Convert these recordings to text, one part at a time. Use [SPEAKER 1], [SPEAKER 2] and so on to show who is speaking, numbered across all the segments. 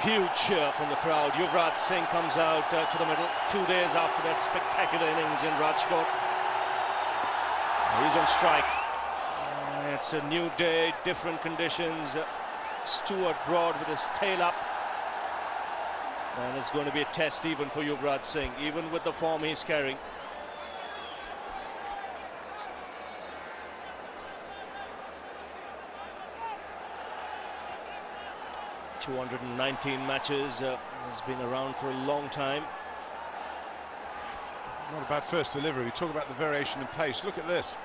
[SPEAKER 1] Huge cheer from the crowd. Yuvraj Singh comes out to the middle 2 days after that spectacular innings in Rajkot. He's on strike. It's a new day, different conditions. Stuart Broad with his tail up. And it's going to be a test even for Yuvraj Singh, even with the form he's carrying. ...219 matches, has been around for a long time.
[SPEAKER 2] Not a bad first delivery. We talk about the variation in pace. Look at this.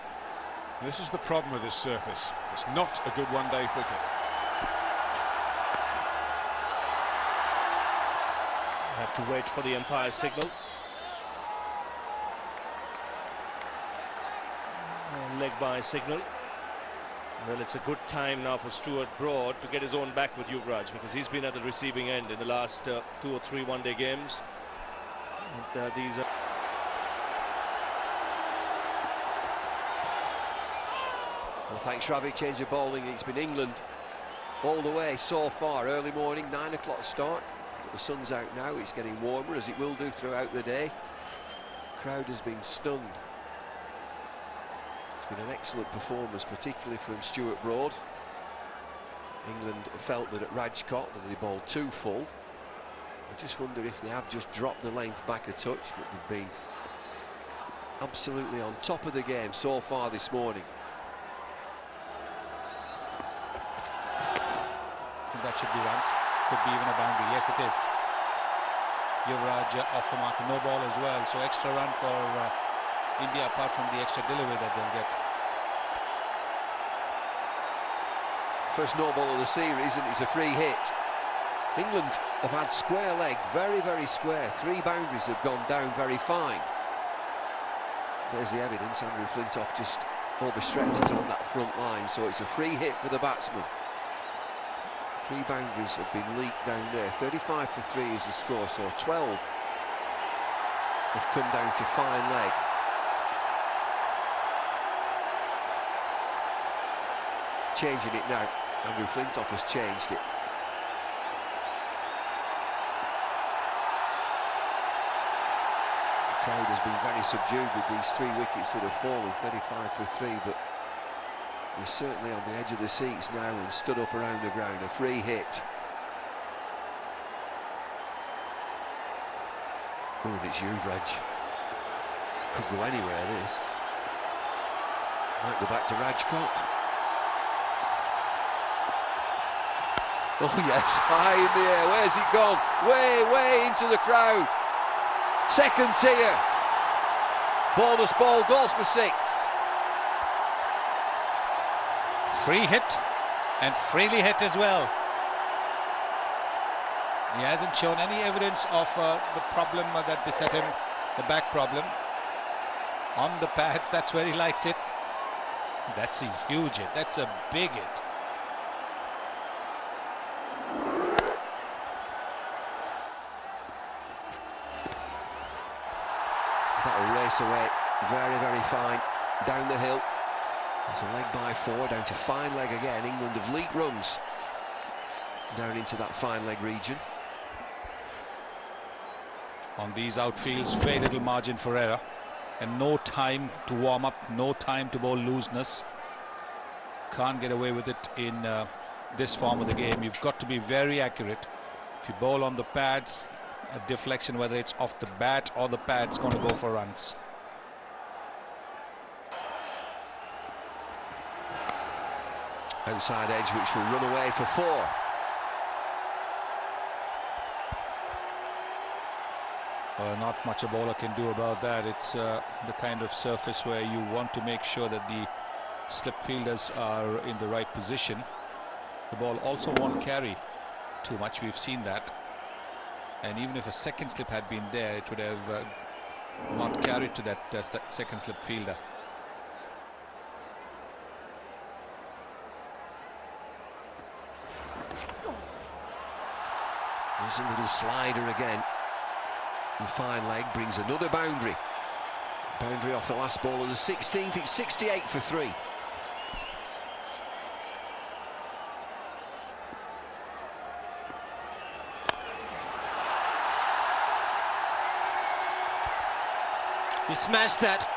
[SPEAKER 2] This is the problem with this surface. It's not a good one-day wicket.
[SPEAKER 1] Have to wait for the umpire's signal. Leg by signal. Well, it's a good time now for Stuart Broad to get his own back with Yuvraj, because he's been at the receiving end in the last 2 or 3 one-day games. And, these are...
[SPEAKER 3] Well, thanks, Ravi. Change of bowling. It's been England all the way so far. Early morning, 9 o'clock start. But the sun's out now. It's getting warmer, as it will do throughout the day. The crowd has been stunned. It's been an excellent performance, particularly from Stuart Broad. England felt that at Rajkot that they bowled too full. I just wonder if they have just dropped the length back a touch, but they've been absolutely on top of the game so far this morning.
[SPEAKER 4] That should be runs, could be even a boundary. Yes, it is. Yuvraj off the mark, no ball as well, so extra run for India, apart from the extra delivery that they'll get.
[SPEAKER 3] First no ball of the series, and it's a free hit. England have had square leg, very, very square. 3 boundaries have gone down very fine. There's the evidence. Andrew Flintoff just overstretches on that front line, so it's a free hit for the batsman. 3 boundaries have been leaked down there. 35 for 3 is the score, so 12 have come down to fine leg. Changing it now. Andrew Flintoff has changed it. The crowd has been very subdued with these 3 wickets that have fallen, 35 for 3, but they're certainly on the edge of the seats now and stood up around the ground. A free hit. Oh, and it's Yuvraj. Could go anywhere, this. Might go back to Rajkot. Oh yes, high in the air. Where's it gone? Way, way into the crowd. Second tier. Bonus ball goes for 6.
[SPEAKER 4] Free hit, and freely hit as well. He hasn't shown any evidence of the problem that beset him, the back problem. On the pads, that's where he likes it. That's a huge hit, that's a big hit.
[SPEAKER 3] That'll race away, very, very fine, down the hill. It's a leg by 4, down to fine leg again. England have leaked runs down into that fine leg region.
[SPEAKER 4] On these outfields, very little margin for error, and no time to warm up, no time to bowl looseness. Can't get away with it in this form of the game. You've got to be very accurate. If you bowl on the pads, a deflection, whether it's off the bat or the pad's going to go for runs.
[SPEAKER 3] Outside edge, which will run away for 4.
[SPEAKER 4] Not much a bowler can do about that. It's the kind of surface where you want to make sure that the slip fielders are in the right position. The ball also won't carry too much. We've seen that. And even if a second slip had been there, it would have not carried to that second slip fielder.
[SPEAKER 3] There's a little slider again. And fine leg brings another boundary. Boundary off the last ball of the 16th. It's 68 for 3.
[SPEAKER 5] He smashed that.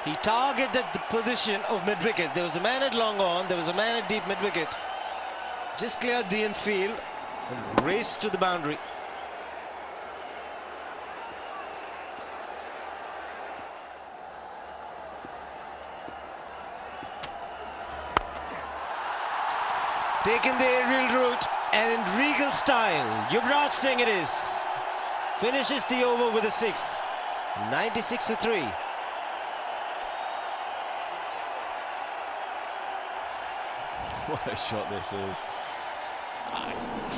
[SPEAKER 5] He targeted the position of mid-wicket. There was a man at long on, there was a man at deep mid-wicket. Just cleared the infield and raced to the boundary. Taken the aerial route and in regal style, Yuvraj Singh it is. Finishes the over with a 6. 96 for 3.
[SPEAKER 6] What a shot this is.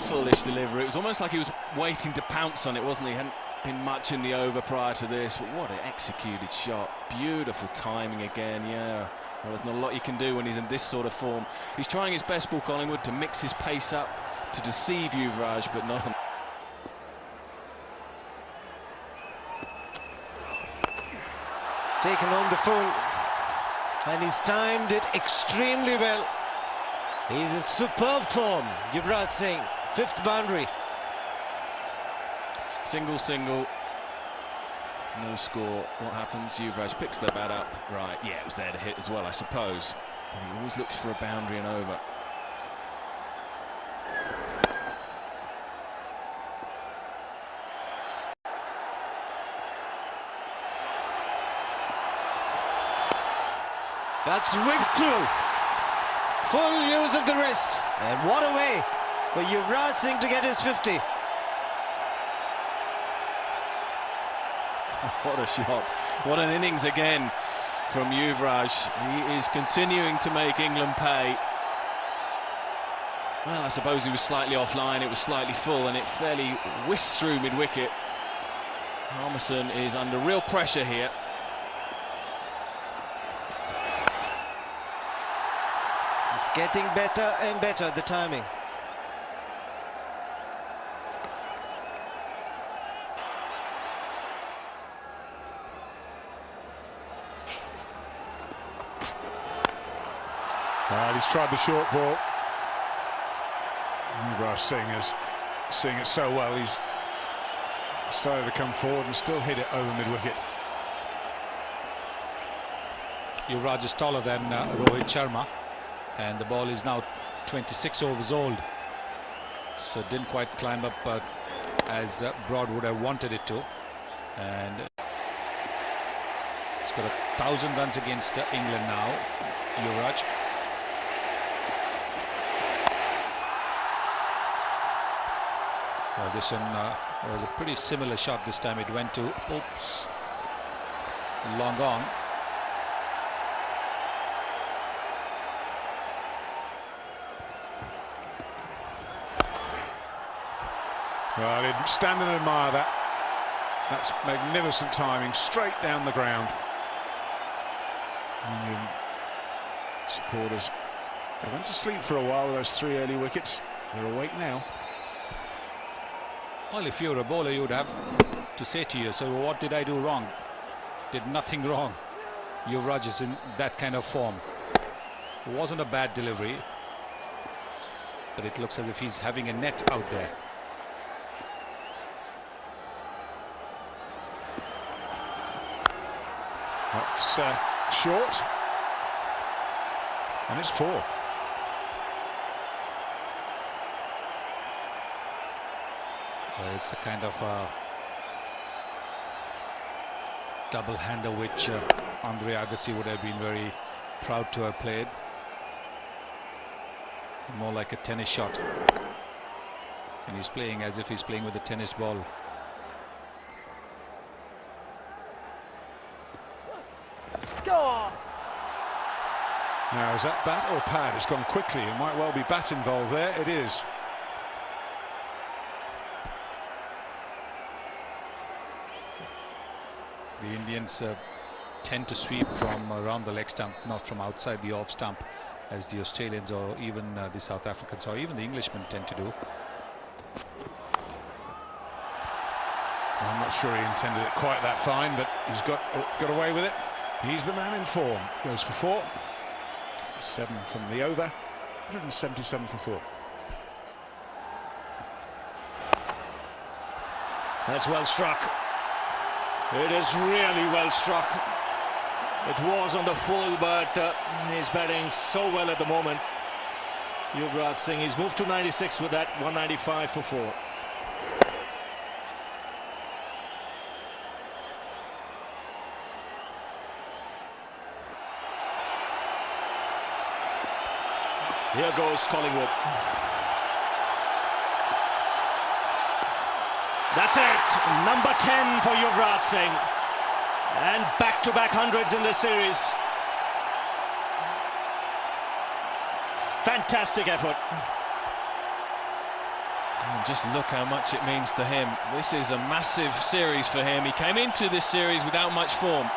[SPEAKER 6] Foolish delivery. It was almost like he was waiting to pounce on it, wasn't he? Hadn't been much in the over prior to this, but what an executed shot. Beautiful timing again, yeah. Well, there's not a lot you can do when he's in this sort of form. He's trying his best, Paul Collingwood, to mix his pace up, to deceive Yuvraj, but not on.
[SPEAKER 5] Taken on the full, and he's timed it extremely well. He's in superb form, Yuvraj Singh. 5th boundary.
[SPEAKER 6] Single, single. No score. What happens? Yuvraj picks the bat up. Right, yeah, it was there to hit as well, I suppose. And he always looks for a boundary and over.
[SPEAKER 5] That's whipped through. Full use of the wrist. And what a way for Yuvraj Singh to get his 50.
[SPEAKER 6] What a shot. What an innings again from Yuvraj. He is continuing to make England pay. Well, I suppose he was slightly offline, it was slightly full, and it fairly whisked through mid-wicket. Harmison is under real pressure here.
[SPEAKER 5] It's getting better and better, the timing.
[SPEAKER 2] Well, he's tried the short ball. Yuvraj Singh is seeing it so well. He's started to come forward and still hit it over mid-wicket.
[SPEAKER 4] Yuvraj is taller than Rohit Sharma, and the ball is now 26 overs old, so it didn't quite climb up as Broad would have wanted it to, and he's got 1,000 runs against England now, Yuvraj. Well, this one was a pretty similar shot this time. It went to, oops, long on.
[SPEAKER 2] Well, he'd stand and admire that. That's magnificent timing, straight down the ground. Indian supporters, they went to sleep for a while with those 3 early wickets. They're awake now.
[SPEAKER 4] Well, if you're a bowler, you'd have to say to yourself, well, what did I do wrong? Did nothing wrong. Yuvraj is in that kind of form. It wasn't a bad delivery, but it looks as if he's having a net out there.
[SPEAKER 2] That's short, and it's 4.
[SPEAKER 4] It's the kind of double-hander which Andre Agassi would have been very proud to have played. More like a tennis shot. And he's playing as if he's playing with a tennis ball.
[SPEAKER 2] Go on! Now, is that bat or pad? It's gone quickly. It might well be bat involved there. It is.
[SPEAKER 4] The Indians tend to sweep from around the leg stump, not from outside the off stump, as the Australians or even the South Africans or even the Englishmen tend to do.
[SPEAKER 2] I'm not sure he intended it quite that fine, but he's got away with it. He's the man in form. Goes for 4. 7 from the over. 177 for 4.
[SPEAKER 1] That's well struck. It is really well struck. It was on the full, but he's batting so well at the moment. Yuvraj Singh, he's moved to 96 with that, 195 for 4. Here goes Collingwood. That's it. Number 10 for Yuvraj Singh. And back-to-back hundreds in this series. Fantastic effort.
[SPEAKER 6] And just look how much it means to him. This is a massive series for him. He came into this series without much form.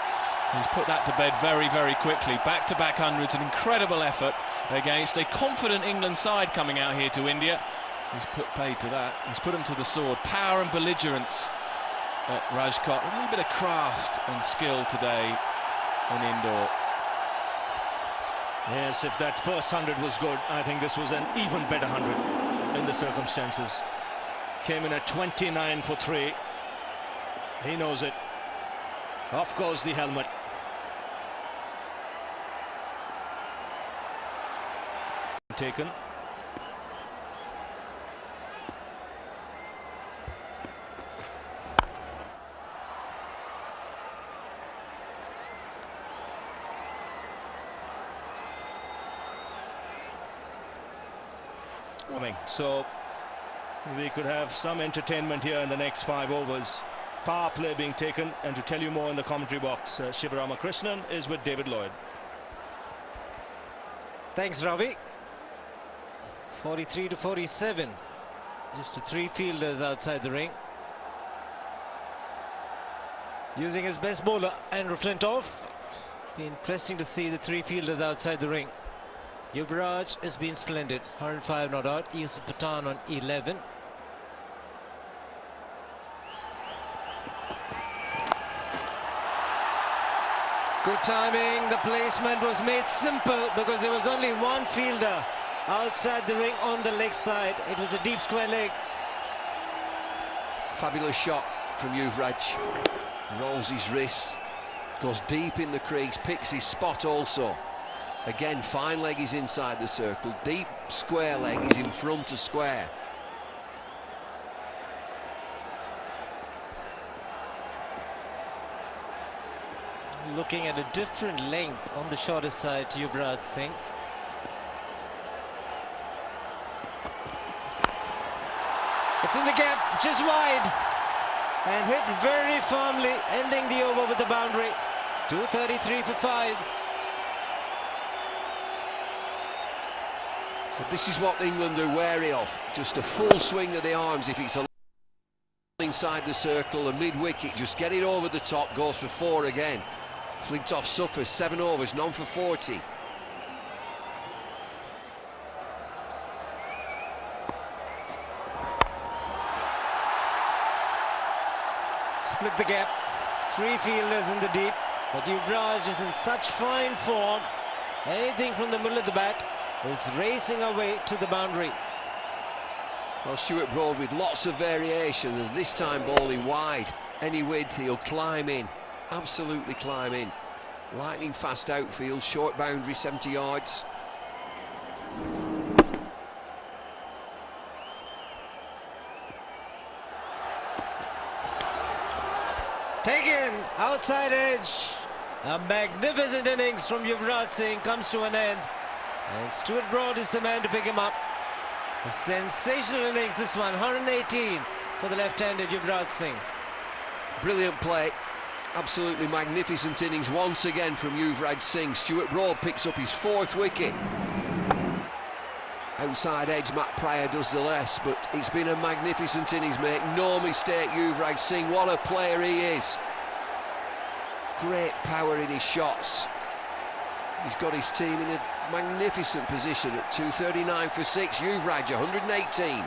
[SPEAKER 6] He's put that to bed very, very quickly. Back-to-back hundreds, an incredible effort against a confident England side coming out here to India. He's put paid to that. He's put him to the sword. Power and belligerence at Rajkot. A little bit of craft and skill today in Indore.
[SPEAKER 1] Yes, if that first 100 was good, I think this was an even better 100 in the circumstances. Came in at 29 for 3. He knows it. Off goes the helmet. Taken. So we could have some entertainment here in the next 5 overs. Power play being taken, and to tell you more in the commentary box, Shivaramakrishnan is with David Lloyd.
[SPEAKER 5] Thanks, Ravi. 43 to 47. Just the 3 fielders outside the ring. Using his best bowler, Andrew Flintoff. Be interesting to see the 3 fielders outside the ring. Yuvraj has been splendid. 105 not out. Yusuf Pathan on 11. Good timing. The placement was made simple because there was only 1 fielder outside the ring on the leg side. It was a deep square leg.
[SPEAKER 3] Fabulous shot from Yuvraj. Rolls his wrists, goes deep in the crease, picks his spot also. Again, fine leg is inside the circle. Deep square leg is in front of square.
[SPEAKER 5] Looking at a different length on the shorter side to Yuvraj Singh. It's in the gap, just wide. And hit very firmly, ending the over with the boundary. 233 for 5.
[SPEAKER 3] But this is what England are wary of. Just a full swing of the arms if it's a inside the circle, a mid-wicket, just get it over the top, goes for 4 again. Flintoff suffers, 7 overs, none for 40.
[SPEAKER 5] Split the gap, 3 fielders in the deep, but Yuvraj is in such fine form. Anything from the middle of the bat is racing away to the boundary.
[SPEAKER 3] Well, Stuart Broad with lots of variation, and this time bowling wide. Any width, he'll climb in, absolutely climb in. Lightning fast outfield, short boundary, 70 yards.
[SPEAKER 5] Taken, outside edge. A magnificent innings from Yuvraj Singh comes to an end. And Stuart Broad is the man to pick him up. A sensational innings, this one, 118 for the left-handed Yuvraj Singh.
[SPEAKER 3] Brilliant play, absolutely magnificent innings once again from Yuvraj Singh. Stuart Broad picks up his 4th wicket. Outside edge, Matt Pryor does the rest, but it's been a magnificent innings, make no mistake, Yuvraj Singh, what a player he is. Great power in his shots. He's got his team in a magnificent position at 239 for 6. Yuvraj 118.